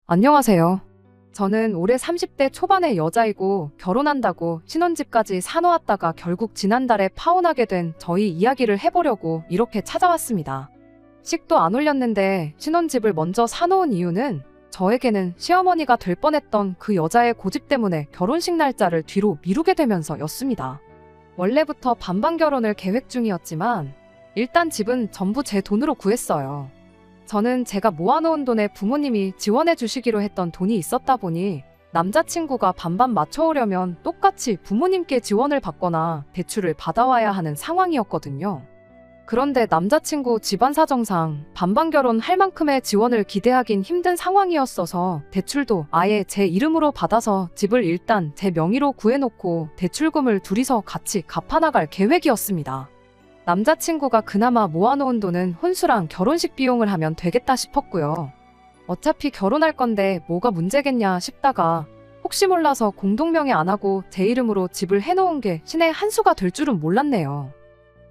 안녕하세요. 저는 올해 30대 초반의 여자이고 결혼한다고 신혼집까지 사놓았다가 결국 지난달에 파혼하게 된 저희 이야기를 해보려고 이렇게 찾아왔습니다. 식도 안 올렸는데 신혼집을 먼저 사놓은 이유는 저에게는 시어머니가 될 뻔했던 그 여자의 고집 때문에 결혼식 날짜를 뒤로 미루게 되면서였습니다. 원래부터 반반 결혼을 계획 중이었지만 일단 집은 전부 제 돈으로 구했어요. 저는 제가 모아놓은 돈에 부모님이 지원해 주시기로 했던 돈이 있었다 보니 남자친구가 반반 맞춰오려면 똑같이 부모님께 지원을 받거나 대출을 받아와야 하는 상황이었거든요. 그런데 남자친구 집안 사정상 반반 결혼할 만큼의 지원을 기대하긴 힘든 상황이었어서 대출도 아예 제 이름으로 받아서 집을 일단 제 명의로 구해놓고 대출금을 둘이서 같이 갚아나갈 계획이었습니다. 남자친구가 그나마 모아놓은 돈은 혼수랑 결혼식 비용을 하면 되겠다 싶었고요. 어차피 결혼할 건데 뭐가 문제겠냐 싶다가 혹시 몰라서 공동명의 안 하고 제 이름으로 집을 해놓은 게 신의 한 수가 될 줄은 몰랐네요.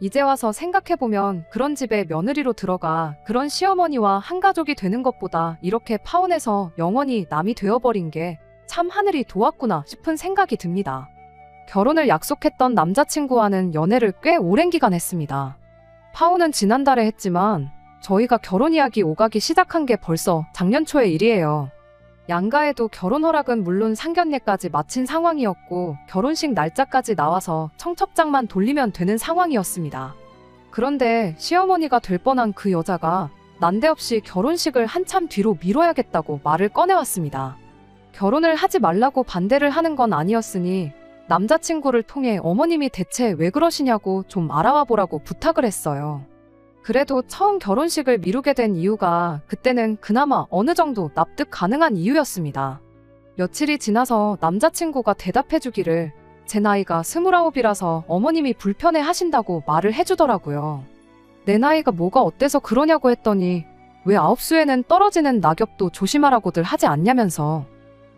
이제 와서 생각해보면 그런 집에 며느리로 들어가 그런 시어머니와 한 가족이 되는 것보다 이렇게 파혼해서 영원히 남이 되어버린 게 참 하늘이 도왔구나 싶은 생각이 듭니다. 결혼을 약속했던 남자친구와는 연애를 꽤 오랜 기간 했습니다. 파혼은 지난달에 했지만 저희가 결혼 이야기 오가기 시작한 게 벌써 작년 초의 일이에요. 양가에도 결혼 허락은 물론 상견례까지 마친 상황이었고 결혼식 날짜까지 나와서 청첩장만 돌리면 되는 상황이었습니다. 그런데 시어머니가 될 뻔한 그 여자가 난데없이 결혼식을 한참 뒤로 미뤄야겠다고 말을 꺼내왔습니다. 결혼을 하지 말라고 반대를 하는 건 아니었으니 남자친구를 통해 어머님이 대체 왜 그러시냐고 좀 알아와 보라고 부탁을 했어요. 그래도 처음 결혼식을 미루게 된 이유가 그때는 그나마 어느 정도 납득 가능한 이유였습니다. 며칠이 지나서 남자친구가 대답해주기를 제 나이가 29이라서 어머님이 불편해 하신다고 말을 해주더라고요. 내 나이가 뭐가 어때서 그러냐고 했더니 왜 아홉수에는 떨어지는 낙엽도 조심하라고들 하지 않냐면서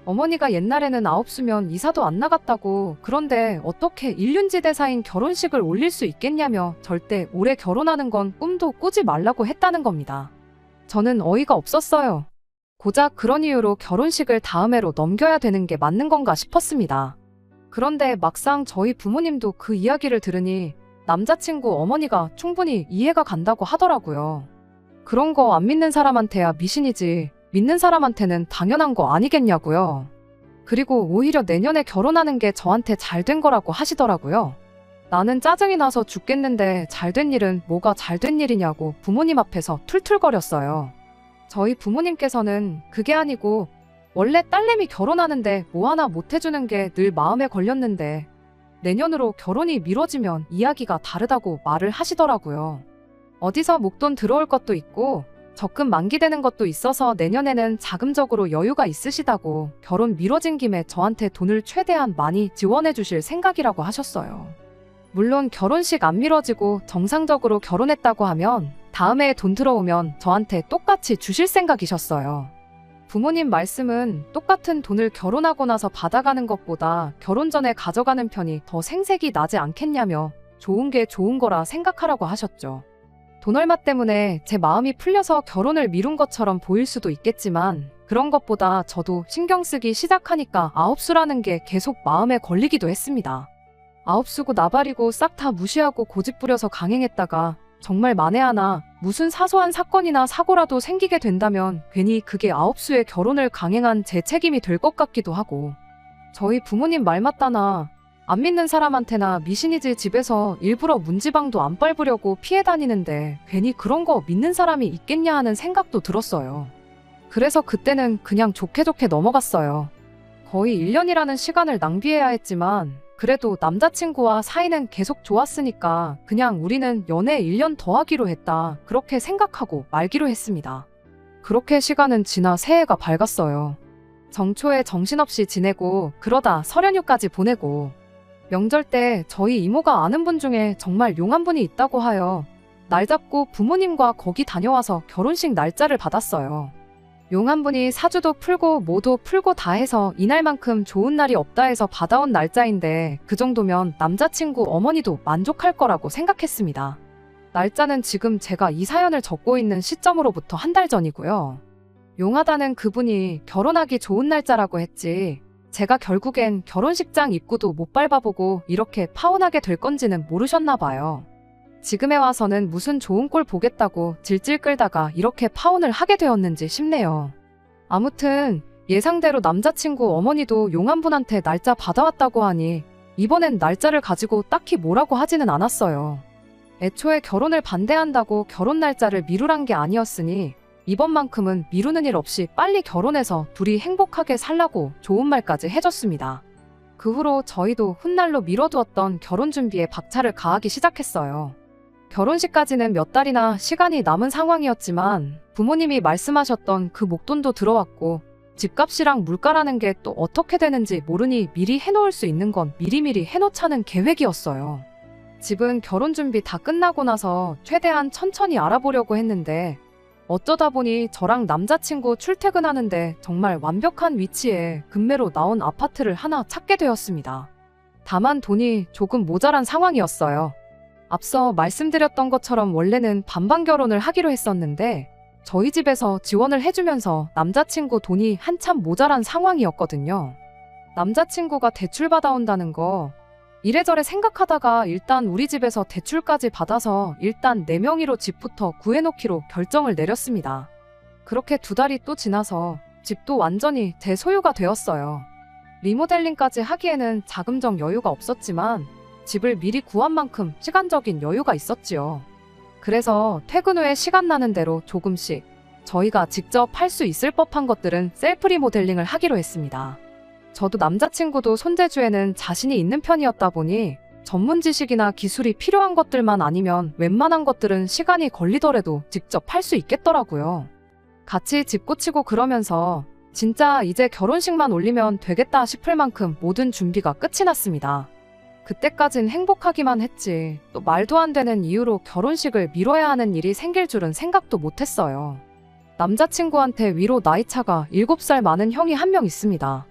어머니가 옛날에는 아홉수면 이사도 안 나갔다고 그런데 어떻게 일륜지대사인 결혼식을 올릴 수 있겠냐며 절대 올해 결혼하는 건 꿈도 꾸지 말라고 했다는 겁니다. 저는 어이가 없었어요. 고작 그런 이유로 결혼식을 다음 해로 넘겨야 되는 게 맞는 건가 싶었습니다. 그런데 막상 저희 부모님도 그 이야기를 들으니 남자친구 어머니가 충분히 이해가 간다고 하더라고요. 그런 거 안 믿는 사람한테야 미신이지 믿는 사람한테는 당연한 거 아니겠냐고요. 그리고 오히려 내년에 결혼하는 게 저한테 잘 된 거라고 하시더라고요. 나는 짜증이 나서 죽겠는데 잘 된 일은 뭐가 잘 된 일이냐고 부모님 앞에서 툴툴거렸어요. 저희 부모님께서는 그게 아니고 원래 딸내미 결혼하는데 뭐 하나 못 해주는 게 늘 마음에 걸렸는데 내년으로 결혼이 미뤄지면 이야기가 다르다고 말을 하시더라고요. 어디서 목돈 들어올 것도 있고 적금 만기되는 것도 있어서 내년에는 자금적으로 여유가 있으시다고 결혼 미뤄진 김에 저한테 돈을 최대한 많이 지원해 주실 생각이라고 하셨어요. 물론 결혼식 안 미뤄지고 정상적으로 결혼했다고 하면 다음 해에 돈 들어오면 저한테 똑같이 주실 생각이셨어요. 부모님 말씀은 똑같은 돈을 결혼하고 나서 받아가는 것보다 결혼 전에 가져가는 편이 더 생색이 나지 않겠냐며 좋은 게 좋은 거라 생각하라고 하셨죠. 돈 얼마 때문에 제 마음이 풀려서 결혼을 미룬 것처럼 보일 수도 있겠지만 그런 것보다 저도 신경 쓰기 시작하니까 아홉수라는 게 계속 마음에 걸리기도 했습니다. 아홉수고 나발이고 싹 다 무시하고 고집 부려서 강행했다가 정말 만에 하나 무슨 사소한 사건이나 사고라도 생기게 된다면 괜히 그게 아홉수의 결혼을 강행한 제 책임이 될 것 같기도 하고 저희 부모님 말 맞다나 안 믿는 사람한테나 미신이지 집에서 일부러 문지방도 안 밟으려고 피해 다니는데 괜히 그런 거 믿는 사람이 있겠냐 하는 생각도 들었어요. 그래서 그때는 그냥 좋게 좋게 넘어갔어요. 거의 1년이라는 시간을 낭비해야 했지만 그래도 남자친구와 사이는 계속 좋았으니까 그냥 우리는 연애 1년 더 하기로 했다 그렇게 생각하고 말기로 했습니다. 그렇게 시간은 지나 새해가 밝았어요. 정초에 정신없이 지내고 그러다 설연휴까지 보내고 명절 때 저희 이모가 아는 분 중에 정말 용한 분이 있다고 하여 날 잡고 부모님과 거기 다녀와서 결혼식 날짜를 받았어요. 용한 분이 사주도 풀고 뭐도 풀고 다 해서 이날만큼 좋은 날이 없다 해서 받아온 날짜인데 그 정도면 남자친구 어머니도 만족할 거라고 생각했습니다. 날짜는 지금 제가 이 사연을 적고 있는 시점으로부터 한 달 전이고요. 용하다는 그분이 결혼하기 좋은 날짜라고 했지. 제가 결국엔 결혼식장 입구도 못 밟아보고 이렇게 파혼하게 될 건지는 모르셨나 봐요. 지금에 와서는 무슨 좋은 꼴 보겠다고 질질 끌다가 이렇게 파혼을 하게 되었는지 싶네요. 아무튼 예상대로 남자친구 어머니도 용한 분한테 날짜 받아왔다고 하니 이번엔 날짜를 가지고 딱히 뭐라고 하지는 않았어요. 애초에 결혼을 반대한다고 결혼 날짜를 미루란 게 아니었으니 이번만큼은 미루는 일 없이 빨리 결혼해서 둘이 행복하게 살라고 좋은 말까지 해줬습니다. 그 후로 저희도 훗날로 미뤄두었던 결혼 준비에 박차를 가하기 시작했어요. 결혼식까지는 몇 달이나 시간이 남은 상황이었지만 부모님이 말씀하셨던 그 목돈도 들어왔고 집값이랑 물가라는 게 또 어떻게 되는지 모르니 미리 해놓을 수 있는 건 미리미리 해놓자는 계획이었어요. 집은 결혼 준비 다 끝나고 나서 최대한 천천히 알아보려고 했는데 어쩌다 보니 저랑 남자친구 출퇴근하는데 정말 완벽한 위치에 급매로 나온 아파트를 하나 찾게 되었습니다. 다만 돈이 조금 모자란 상황이었어요. 앞서 말씀드렸던 것처럼 원래는 반반 결혼을 하기로 했었는데 저희 집에서 지원을 해주면서 남자친구 돈이 한참 모자란 상황이었거든요. 남자친구가 대출 받아온다는 거 이래저래 생각하다가 일단 우리 집에서 대출까지 받아서 일단 내 명의로 집부터 구해놓기로 결정을 내렸습니다. 그렇게 2달이 또 지나서 집도 완전히 제 소유가 되었어요. 리모델링까지 하기에는 자금적 여유가 없었지만 집을 미리 구한 만큼 시간적인 여유가 있었지요. 그래서 퇴근 후에 시간 나는 대로 조금씩 저희가 직접 할 수 있을 법한 것들은 셀프 리모델링을 하기로 했습니다. 저도 남자친구도 손재주에는 자신이 있는 편이었다 보니 전문 지식이나 기술이 필요한 것들만 아니면 웬만한 것들은 시간이 걸리더라도 직접 할 수 있겠더라고요. 같이 집 고치고 그러면서 진짜 이제 결혼식만 올리면 되겠다 싶을 만큼 모든 준비가 끝이 났습니다. 그때까진 행복하기만 했지 또 말도 안 되는 이유로 결혼식을 미뤄야 하는 일이 생길 줄은 생각도 못했어요. 남자친구한테 위로 나이차가 7살 많은 형이 한 명 있습니다.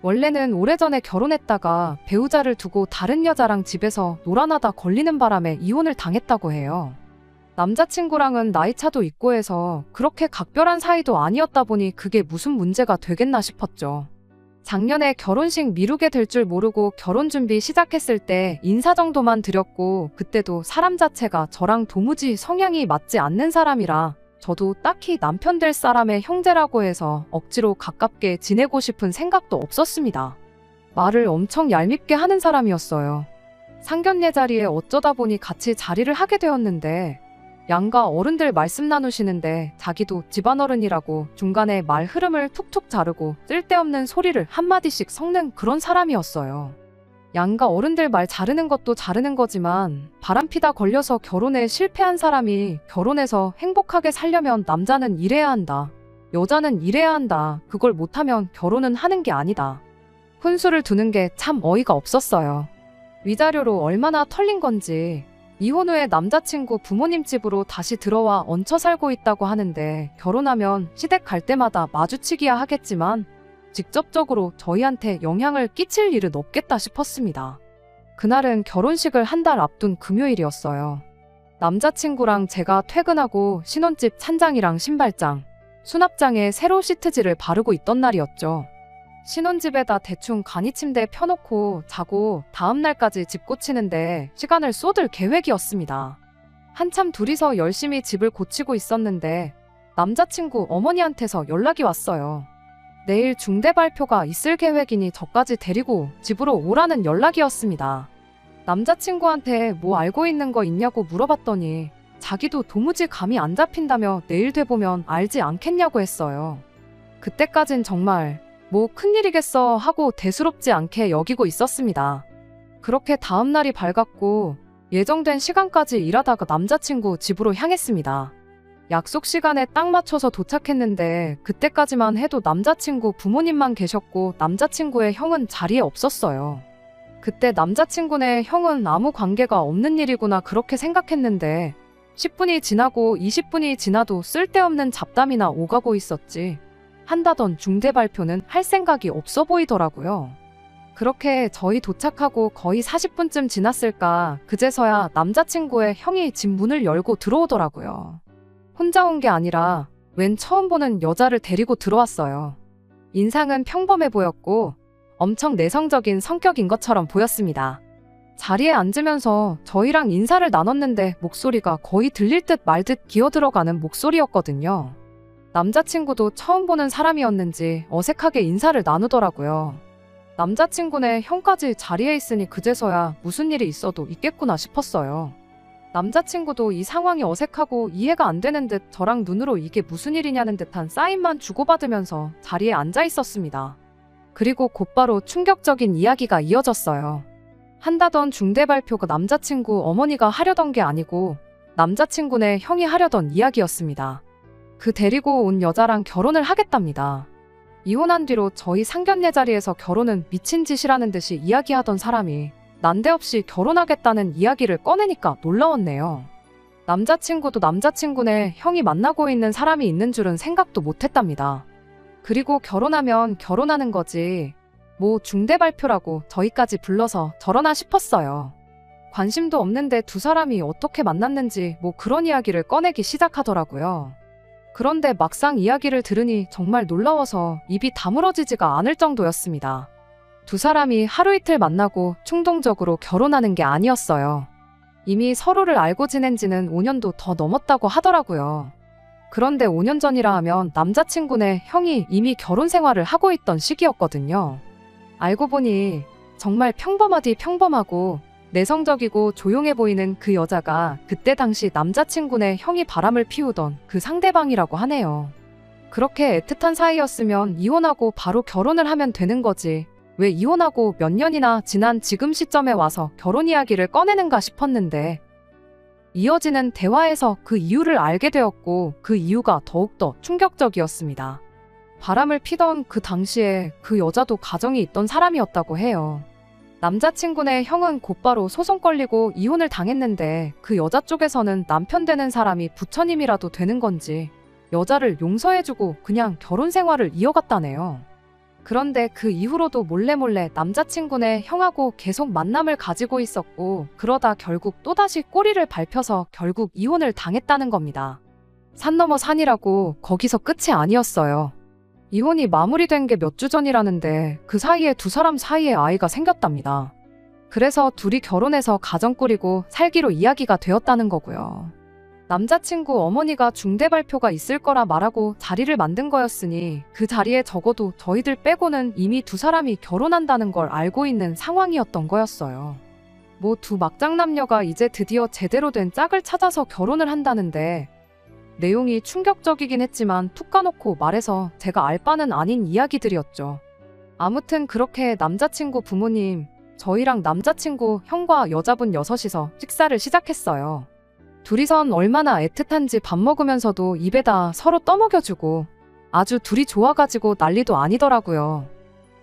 원래는 오래전에 결혼했다가 배우자를 두고 다른 여자랑 집에서 놀아나다 걸리는 바람에 이혼을 당했다고 해요. 남자친구랑은 나이차도 있고 해서 그렇게 각별한 사이도 아니었다 보니 그게 무슨 문제가 되겠나 싶었죠. 작년에 결혼식 미루게 될 줄 모르고 결혼 준비 시작했을 때 인사 정도만 드렸고 그때도 사람 자체가 저랑 도무지 성향이 맞지 않는 사람이라 저도 딱히 남편 될 사람의 형제라고 해서 억지로 가깝게 지내고 싶은 생각도 없었습니다. 말을 엄청 얄밉게 하는 사람이었어요. 상견례 자리에 어쩌다 보니 같이 자리를 하게 되었는데 양가 어른들 말씀 나누시는데 자기도 집안어른이라고 중간에 말 흐름을 툭툭 자르고 쓸데없는 소리를 한마디씩 섞는 그런 사람이었어요. 양가 어른들 말 자르는 것도 자르는 거지만 바람피다 걸려서 결혼에 실패한 사람이 결혼해서 행복하게 살려면 남자는 이래야 한다. 여자는 이래야 한다. 그걸 못하면 결혼은 하는 게 아니다. 혼수를 두는 게 참 어이가 없었어요. 위자료로 얼마나 털린 건지 이혼 후에 남자친구 부모님 집으로 다시 들어와 얹혀 살고 있다고 하는데 결혼하면 시댁 갈 때마다 마주치기야 하겠지만 직접적으로 저희한테 영향을 끼칠 일은 없겠다 싶었습니다. 그날은 결혼식을 한 달 앞둔 금요일이었어요. 남자친구랑 제가 퇴근하고 신혼집 찬장이랑 신발장, 수납장에 새로 시트지를 바르고 있던 날이었죠. 신혼집에다 대충 간이 침대 펴놓고 자고 다음날까지 집 고치는데 시간을 쏟을 계획이었습니다. 한참 둘이서 열심히 집을 고치고 있었는데 남자친구 어머니한테서 연락이 왔어요. 내일 중대 발표가 있을 계획이니 저까지 데리고 집으로 오라는 연락이었습니다. 남자친구한테 뭐 알고 있는 거 있냐고 물어봤더니 자기도 도무지 감이 안 잡힌다며 내일 돼보면 알지 않겠냐고 했어요. 그때까진 정말 뭐 큰일이겠어 하고 대수롭지 않게 여기고 있었습니다. 그렇게 다음날이 밝았고 예정된 시간까지 일하다가 남자친구 집으로 향했습니다. 약속 시간에 딱 맞춰서 도착했는데 그때까지만 해도 남자친구 부모님만 계셨고 남자친구의 형은 자리에 없었어요. 그때 남자친구네 형은 아무 관계가 없는 일이구나 그렇게 생각했는데 10분이 지나고 20분이 지나도 쓸데없는 잡담이나 오가고 있었지. 한다던 중대 발표는 할 생각이 없어 보이더라고요. 그렇게 저희 도착하고 거의 40분쯤 지났을까 그제서야 남자친구의 형이 집 문을 열고 들어오더라고요. 혼자 온 게 아니라 웬 처음 보는 여자를 데리고 들어왔어요. 인상은 평범해 보였고 엄청 내성적인 성격인 것처럼 보였습니다. 자리에 앉으면서 저희랑 인사를 나눴는데 목소리가 거의 들릴 듯 말 듯 기어들어가는 목소리였거든요. 남자친구도 처음 보는 사람이었는지 어색하게 인사를 나누더라고요. 남자친구네 형까지 자리에 있으니 그제서야 무슨 일이 있어도 있겠구나 싶었어요. 남자친구도 이 상황이 어색하고 이해가 안 되는 듯 저랑 눈으로 이게 무슨 일이냐는 듯한 사인만 주고받으면서 자리에 앉아 있었습니다. 그리고 곧바로 충격적인 이야기가 이어졌어요. 한다던 중대 발표가 남자친구 어머니가 하려던 게 아니고 남자친구네 형이 하려던 이야기였습니다. 그 데리고 온 여자랑 결혼을 하겠답니다. 이혼한 뒤로 저희 상견례 자리에서 결혼은 미친 짓이라는 듯이 이야기하던 사람이 난데없이 결혼하겠다는 이야기를 꺼내니까 놀라웠네요. 남자친구도 남자친구네 형이 만나고 있는 사람이 있는 줄은 생각도 못했답니다. 그리고 결혼하면 결혼하는 거지 뭐 중대 발표라고 저희까지 불러서 저러나 싶었어요. 관심도 없는데 두 사람이 어떻게 만났는지 뭐 그런 이야기를 꺼내기 시작하더라고요. 그런데 막상 이야기를 들으니 정말 놀라워서 입이 다물어지지가 않을 정도였습니다. 두 사람이 하루 이틀 만나고 충동적으로 결혼하는 게 아니었어요. 이미 서로를 알고 지낸 지는 5년도 더 넘었다고 하더라고요. 그런데 5년 전이라 하면 남자친구네 형이 이미 결혼 생활을 하고 있던 시기였거든요. 알고 보니 정말 평범하디 평범하고 내성적이고 조용해 보이는 그 여자가 그때 당시 남자친구네 형이 바람을 피우던 그 상대방이라고 하네요. 그렇게 애틋한 사이였으면 이혼하고 바로 결혼을 하면 되는 거지. 왜 이혼하고 몇 년이나 지난 지금 시점에 와서 결혼 이야기를 꺼내는가 싶었는데 이어지는 대화에서 그 이유를 알게 되었고 그 이유가 더욱더 충격적이었습니다. 바람을 피던 그 당시에 그 여자도 가정이 있던 사람이었다고 해요. 남자친구네 형은 곧바로 소송 걸리고 이혼을 당했는데 그 여자 쪽에서는 남편 되는 사람이 부처님이라도 되는 건지 여자를 용서해주고 그냥 결혼 생활을 이어갔다네요. 그런데 그 이후로도 몰래몰래 남자친구네 형하고 계속 만남을 가지고 있었고 그러다 결국 또다시 꼬리를 밟혀서 결국 이혼을 당했다는 겁니다. 산 넘어 산이라고 거기서 끝이 아니었어요. 이혼이 마무리된 게 몇 주 전이라는데 그 사이에 두 사람 사이에 아이가 생겼답니다. 그래서 둘이 결혼해서 가정 꾸리고 살기로 이야기가 되었다는 거고요. 남자친구 어머니가 중대 발표가 있을 거라 말하고 자리를 만든 거였으니 그 자리에 적어도 저희들 빼고는 이미 두 사람이 결혼한다는 걸 알고 있는 상황이었던 거였어요. 뭐 두 막장남녀가 이제 드디어 제대로 된 짝을 찾아서 결혼을 한다는데 내용이 충격적이긴 했지만 툭 까놓고 말해서 제가 알 바는 아닌 이야기들이었죠. 아무튼 그렇게 남자친구 부모님, 저희랑 남자친구 형과 여자분 여섯이서 식사를 시작했어요. 둘이선 얼마나 애틋한지 밥 먹으면서도 입에다 서로 떠먹여주고 아주 둘이 좋아가지고 난리도 아니더라고요.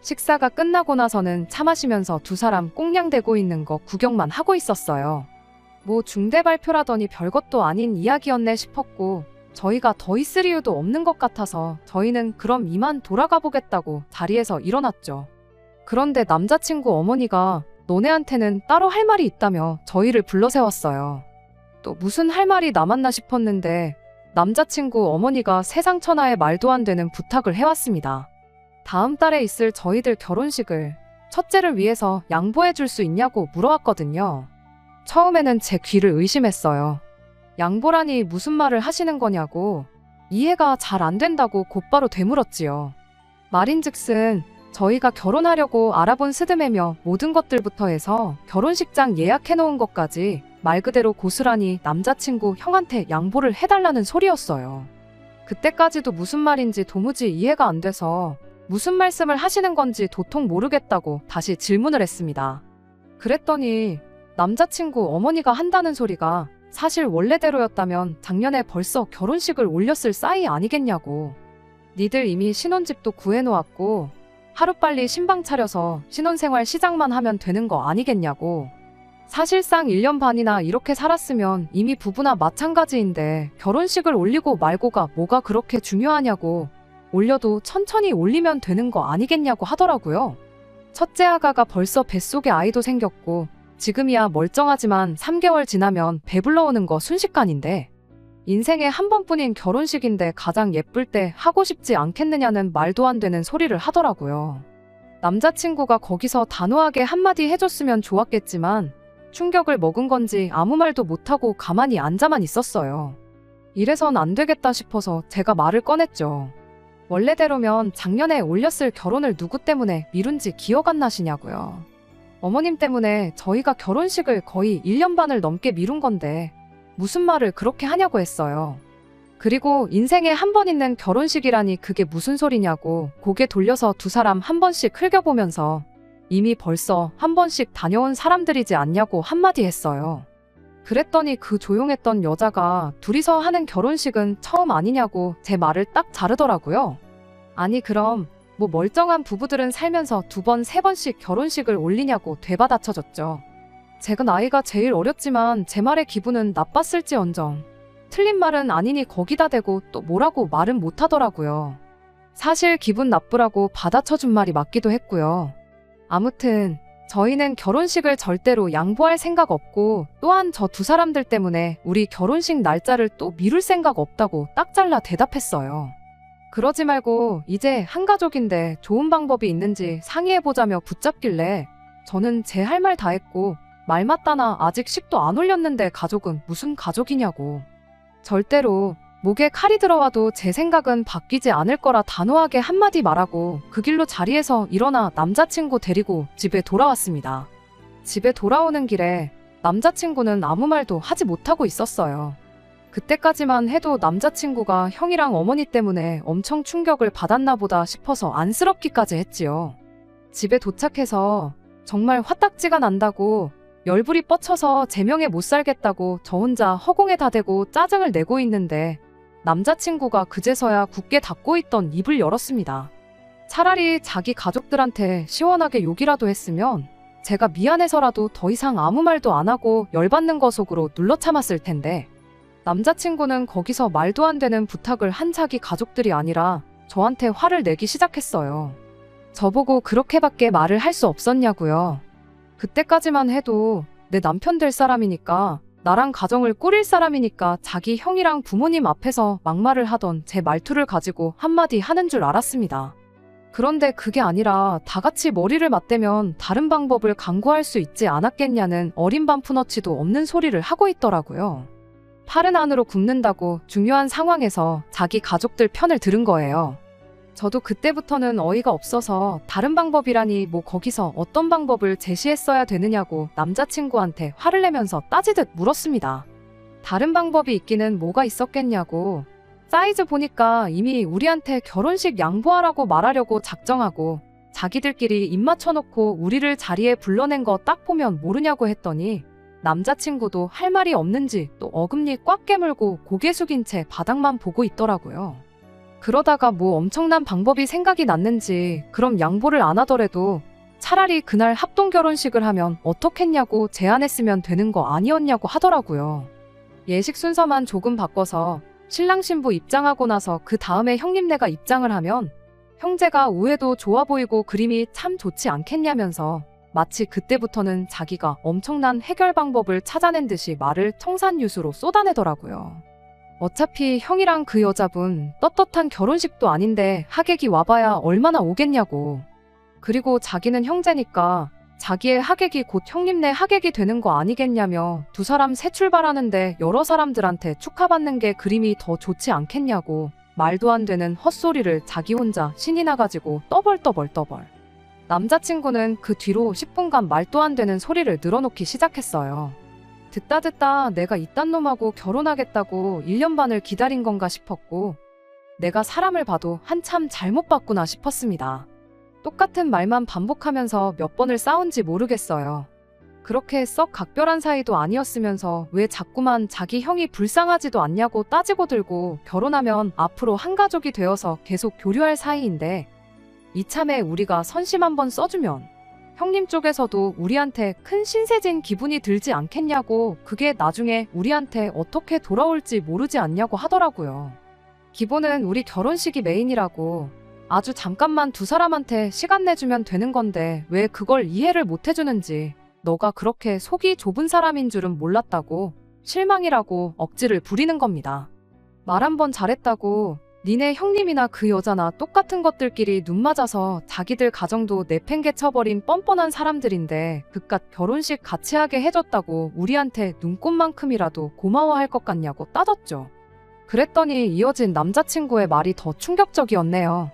식사가 끝나고 나서는 차 마시면서 두 사람 꽁냥대고 있는 거 구경만 하고 있었어요. 뭐 중대 발표라더니 별것도 아닌 이야기였네 싶었고 저희가 더 있을 이유도 없는 것 같아서 저희는 그럼 이만 돌아가 보겠다고 자리에서 일어났죠. 그런데 남자친구 어머니가 너네한테는 따로 할 말이 있다며 저희를 불러 세웠어요. 또 무슨 할 말이 남았나 싶었는데 남자친구 어머니가 세상 천하에 말도 안 되는 부탁을 해왔습니다. 다음 달에 있을 저희들 결혼식을 첫째를 위해서 양보해 줄 수 있냐고 물어왔거든요. 처음에는 제 귀를 의심했어요. 양보라니 무슨 말을 하시는 거냐고 이해가 잘 안 된다고 곧바로 되물었지요. 말인즉슨 저희가 결혼하려고 알아본 스드메며 모든 것들부터 해서 결혼식장 예약해놓은 것까지 말 그대로 고스란히 남자친구 형한테 양보를 해달라는 소리였어요. 그때까지도 무슨 말인지 도무지 이해가 안 돼서 무슨 말씀을 하시는 건지 도통 모르겠다고 다시 질문을 했습니다. 그랬더니 남자친구 어머니가 한다는 소리가 사실 원래대로였다면 작년에 벌써 결혼식을 올렸을 싸이 아니겠냐고. 니들 이미 신혼집도 구해놓았고 하루빨리 신방 차려서 신혼생활 시작만 하면 되는 거 아니겠냐고. 사실상 1년 반이나 이렇게 살았으면 이미 부부나 마찬가지인데 결혼식을 올리고 말고가 뭐가 그렇게 중요하냐고. 올려도 천천히 올리면 되는 거 아니겠냐고 하더라고요. 첫째 아가가 벌써 뱃속에 아이도 생겼고 지금이야 멀쩡하지만 3개월 지나면 배불러 오는 거 순식간인데 인생에 한 번뿐인 결혼식인데 가장 예쁠 때 하고 싶지 않겠느냐는 말도 안 되는 소리를 하더라고요. 남자친구가 거기서 단호하게 한마디 해줬으면 좋았겠지만 충격을 먹은 건지 아무 말도 못하고 가만히 앉아만 있었어요. 이래선 안 되겠다 싶어서 제가 말을 꺼냈죠. 원래대로면 작년에 올렸을 결혼을 누구 때문에 미룬지 기억 안 나시냐고요. 어머님 때문에 저희가 결혼식을 거의 1년 반을 넘게 미룬 건데 무슨 말을 그렇게 하냐고 했어요. 그리고 인생에 한 번 있는 결혼식이라니 그게 무슨 소리냐고 고개 돌려서 두 사람 한 번씩 흘겨보면서 이미 벌써 한 번씩 다녀온 사람들이지 않냐고 한마디 했어요. 그랬더니 그 조용했던 여자가 둘이서 하는 결혼식은 처음 아니냐고 제 말을 딱 자르더라고요. 아니 그럼 뭐 멀쩡한 부부들은 살면서 두 번, 세 번씩 결혼식을 올리냐고 되받아쳐졌죠. 제가 나이가 제일 어렸지만 제 말의 기분은 나빴을지언정 틀린 말은 아니니 거기다 대고 또 뭐라고 말은 못하더라고요. 사실 기분 나쁘라고 받아쳐준 말이 맞기도 했고요. 아무튼 저희는 결혼식을 절대로 양보할 생각 없고 또한 저 두 사람들 때문에 우리 결혼식 날짜를 또 미룰 생각 없다고 딱 잘라 대답했어요. 그러지 말고 이제 한 가족인데 좋은 방법이 있는지 상의해보자며 붙잡길래 저는 제 할 말 다 했고 말 맞다나 아직 식도 안 올렸는데 가족은 무슨 가족이냐고. 절대로 목에 칼이 들어와도 제 생각은 바뀌지 않을 거라 단호하게 한마디 말하고 그 길로 자리에서 일어나 남자친구 데리고 집에 돌아왔습니다. 집에 돌아오는 길에 남자친구는 아무 말도 하지 못하고 있었어요. 그때까지만 해도 남자친구가 형이랑 어머니 때문에 엄청 충격을 받았나 보다 싶어서 안쓰럽기까지 했지요. 집에 도착해서 정말 화딱지가 난다고 열불이 뻗쳐서 제 명에 못 살겠다고 저 혼자 허공에 다 대고 짜증을 내고 있는데 남자친구가 그제서야 굳게 닫고 있던 입을 열었습니다. 차라리 자기 가족들한테 시원하게 욕이라도 했으면 제가 미안해서라도 더 이상 아무 말도 안 하고 열받는 거 속으로 눌러 참았을 텐데 남자친구는 거기서 말도 안 되는 부탁을 한 자기 가족들이 아니라 저한테 화를 내기 시작했어요. 저보고 그렇게밖에 말을 할 수 없었냐고요. 그때까지만 해도 내 남편 될 사람이니까 나랑 가정을 꾸릴 사람이니까 자기 형이랑 부모님 앞에서 막말을 하던 제 말투를 가지고 한마디 하는 줄 알았습니다. 그런데 그게 아니라 다 같이 머리를 맞대면 다른 방법을 강구할 수 있지 않았겠냐는 어린 반푼어치도 없는 소리를 하고 있더라고요. 팔은 안으로 굽는다고 중요한 상황에서 자기 가족들 편을 들은 거예요. 저도 그때부터는 어이가 없어서 다른 방법이라니 뭐 거기서 어떤 방법을 제시했어야 되느냐고 남자친구한테 화를 내면서 따지듯 물었습니다. 다른 방법이 있기는 뭐가 있었겠냐고. 사이즈 보니까 이미 우리한테 결혼식 양보하라고 말하려고 작정하고 자기들끼리 입 맞춰놓고 우리를 자리에 불러낸 거 딱 보면 모르냐고 했더니 남자친구도 할 말이 없는지 또 어금니 꽉 깨물고 고개 숙인 채 바닥만 보고 있더라고요. 그러다가 뭐 엄청난 방법이 생각이 났는지 그럼 양보를 안 하더라도 차라리 그날 합동 결혼식을 하면 어떻겠냐고 제안했으면 되는 거 아니었냐고 하더라고요. 예식 순서만 조금 바꿔서 신랑 신부 입장하고 나서 그 다음에 형님네가 입장을 하면 형제가 우애도 좋아 보이고 그림이 참 좋지 않겠냐면서 마치 그때부터는 자기가 엄청난 해결 방법을 찾아낸 듯이 말을 청산유수로 쏟아내더라고요. 어차피 형이랑 그 여자분 떳떳한 결혼식도 아닌데 하객이 와봐야 얼마나 오겠냐고. 그리고 자기는 형제니까 자기의 하객이 곧 형님네 하객이 되는 거 아니겠냐며 두 사람 새 출발하는데 여러 사람들한테 축하받는 게 그림이 더 좋지 않겠냐고 말도 안 되는 헛소리를 자기 혼자 신이 나가지고 떠벌떠벌. 남자친구는 그 뒤로 10분간 말도 안 되는 소리를 늘어놓기 시작했어요. 듣다 내가 이딴 놈하고 결혼하겠다고 1년 반을 기다린 건가 싶었고 내가 사람을 봐도 한참 잘못 봤구나 싶었습니다. 똑같은 말만 반복하면서 몇 번을 싸운지 모르겠어요. 그렇게 썩 각별한 사이도 아니었으면서 왜 자꾸만 자기 형이 불쌍하지도 않냐고 따지고 들고 결혼하면 앞으로 한 가족이 되어서 계속 교류할 사이인데 이참에 우리가 선심 한번 써주면 형님 쪽에서도 우리한테 큰 신세진 기분이 들지 않겠냐고 그게 나중에 우리한테 어떻게 돌아올지 모르지 않냐고 하더라고요. 기본은 우리 결혼식이 메인이라고 아주 잠깐만 두 사람한테 시간 내주면 되는 건데 왜 그걸 이해를 못 해주는지 너가 그렇게 속이 좁은 사람인 줄은 몰랐다고 실망이라고 억지를 부리는 겁니다. 말 한 번 잘했다고 니네 형님이나 그 여자나 똑같은 것들끼리 눈 맞아서 자기들 가정도 내팽개쳐버린 뻔뻔한 사람들인데 그깟 결혼식 같이 하게 해줬다고 우리한테 눈꽃만큼이라도 고마워할 것 같냐고 따졌죠. 그랬더니 이어진 남자친구의 말이 더 충격적이었네요.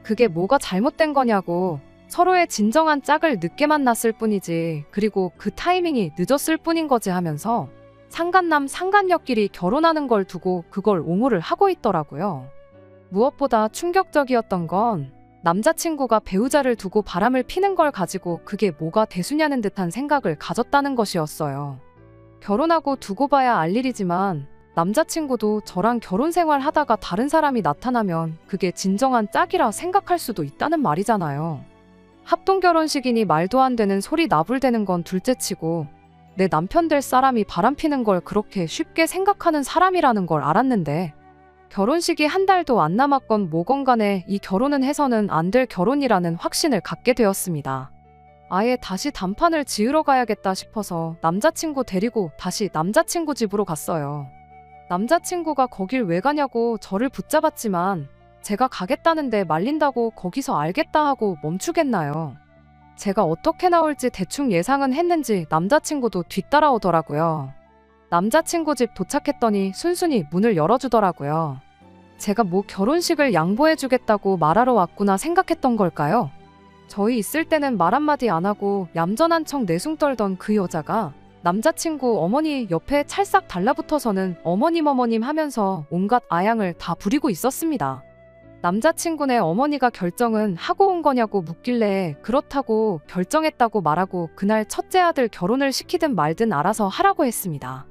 그게 뭐가 잘못된 거냐고, 서로의 진정한 짝을 늦게 만났을 뿐이지, 그리고 그 타이밍이 늦었을 뿐인 거지 하면서 상간남 상간녀끼리 결혼하는 걸 두고 그걸 옹호를 하고 있더라고요. 무엇보다 충격적이었던 건 남자친구가 배우자를 두고 바람을 피는 걸 가지고 그게 뭐가 대수냐는 듯한 생각을 가졌다는 것이었어요. 결혼하고 두고 봐야 알 일이지만 남자친구도 저랑 결혼 생활 하다가 다른 사람이 나타나면 그게 진정한 짝이라 생각할 수도 있다는 말이잖아요. 합동결혼식이니 말도 안 되는 소리 나불대는 건 둘째치고 내 남편 될 사람이 바람피는 걸 그렇게 쉽게 생각하는 사람이라는 걸 알았는데 결혼식이 한 달도 안 남았건 뭐건 간에 이 결혼은 해서는 안 될 결혼이라는 확신을 갖게 되었습니다. 아예 다시 단판을 지으러 가야겠다 싶어서 남자친구 데리고 다시 남자친구 집으로 갔어요. 남자친구가 거길 왜 가냐고 저를 붙잡았지만 제가 가겠다는데 말린다고 거기서 알겠다 하고 멈추겠나요? 제가 어떻게 나올지 대충 예상은 했는지 남자친구도 뒤따라오더라고요. 남자친구 집 도착했더니 순순히 문을 열어주더라고요. 제가 뭐 결혼식을 양보해주겠다고 말하러 왔구나 생각했던 걸까요? 저희 있을 때는 말 한마디 안 하고 얌전한 척 내숭 떨던 그 여자가 남자친구 어머니 옆에 찰싹 달라붙어서는 어머님 하면서 온갖 아양을 다 부리고 있었습니다. 남자친구네 어머니가 결정은 하고 온 거냐고 묻길래 그렇다고 결정했다고 말하고 그날 첫째 아들 결혼을 시키든 말든 알아서 하라고 했습니다.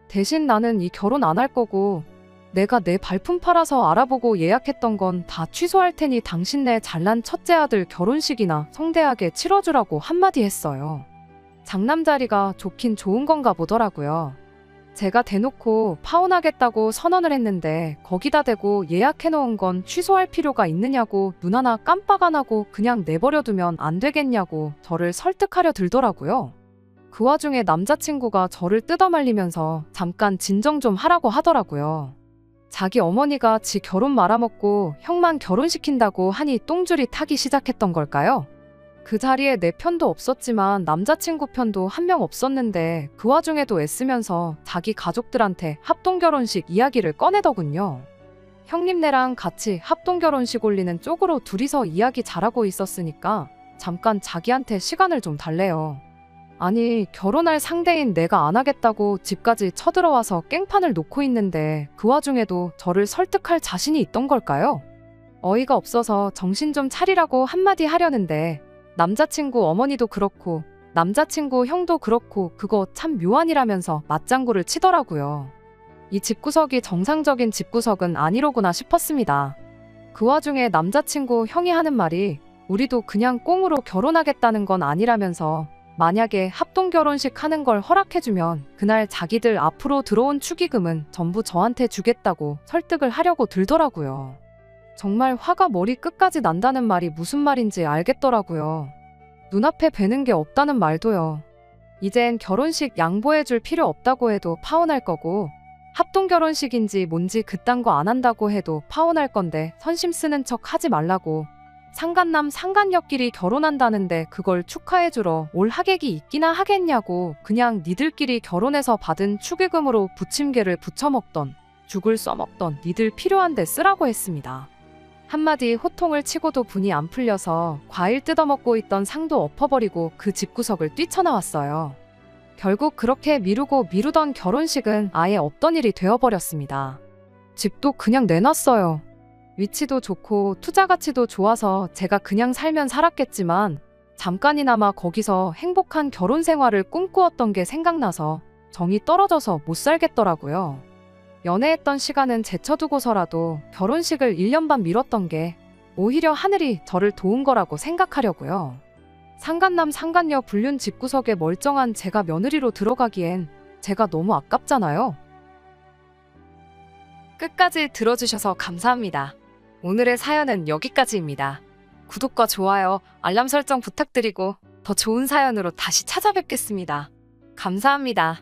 대신 나는 이 결혼 안 할 거고 내가 내 발품 팔아서 알아보고 예약했던 건 다 취소할 테니 당신네 잘난 첫째 아들 결혼식이나 성대하게 치러주라고 한마디 했어요. 장남자리가 좋긴 좋은 건가 보더라고요. 제가 대놓고 파혼하겠다고 선언을 했는데 거기다 대고 예약해놓은 건 취소할 필요가 있느냐고 눈 하나 깜빡 안 하고 그냥 내버려두면 안 되겠냐고 저를 설득하려 들더라고요. 그 와중에 남자친구가 저를 뜯어말리면서 잠깐 진정 좀 하라고 하더라고요. 자기 어머니가 지 결혼 말아먹고 형만 결혼시킨다고 하니 똥줄이 타기 시작했던 걸까요? 그 자리에 내 편도 없었지만 남자친구 편도 한 명 없었는데 그 와중에도 애쓰면서 자기 가족들한테 합동결혼식 이야기를 꺼내더군요. 형님네랑 같이 합동결혼식 올리는 쪽으로 둘이서 이야기 잘하고 있었으니까 잠깐 자기한테 시간을 좀 달래요. 아니 결혼할 상대인 내가 안 하겠다고 집까지 쳐들어와서 깽판을 놓고 있는데 그 와중에도 저를 설득할 자신이 있던 걸까요? 어이가 없어서 정신 좀 차리라고 한마디 하려는데 남자친구 어머니도 그렇고 남자친구 형도 그렇고 그거 참 묘한이라면서 맞장구를 치더라고요. 이 집구석이 정상적인 집구석은 아니로구나 싶었습니다. 그 와중에 남자친구 형이 하는 말이 우리도 그냥 꽁으로 결혼하겠다는 건 아니라면서 만약에 합동결혼식 하는 걸 허락해주면 그날 자기들 앞으로 들어온 축의금은 전부 저한테 주겠다고 설득을 하려고 들더라고요. 정말 화가 머리 끝까지 난다는 말이 무슨 말인지 알겠더라고요. 눈앞에 뵈는 게 없다는 말도요. 이젠 결혼식 양보해줄 필요 없다고 해도 파혼할 거고 합동결혼식인지 뭔지 그딴 거 안 한다고 해도 파혼할 건데 선심 쓰는 척 하지 말라고 상간남 상간녀끼리 결혼한다는데 그걸 축하해주러 올 하객이 있기나 하겠냐고 그냥 니들끼리 결혼해서 받은 축의금으로 부침개를 부쳐먹던 죽을 써먹던 니들 필요한데 쓰라고 했습니다. 한마디 호통을 치고도 분이 안 풀려서 과일 뜯어먹고 있던 상도 엎어버리고 그 집구석을 뛰쳐나왔어요. 결국 그렇게 미루던 결혼식은 아예 없던 일이 되어버렸습니다. 집도 그냥 내놨어요. 위치도 좋고 투자 가치도 좋아서 제가 그냥 살면 살았겠지만 잠깐이나마 거기서 행복한 결혼 생활을 꿈꾸었던 게 생각나서 정이 떨어져서 못 살겠더라고요. 연애했던 시간은 제쳐두고서라도 결혼식을 1년 반 미뤘던 게 오히려 하늘이 저를 도운 거라고 생각하려고요. 상간남 상간녀 불륜 집구석에 멀쩡한 제가 며느리로 들어가기엔 제가 너무 아깝잖아요. 끝까지 들어주셔서 감사합니다. 오늘의 사연은 여기까지입니다. 구독과 좋아요, 알람 설정 부탁드리고 더 좋은 사연으로 다시 찾아뵙겠습니다. 감사합니다.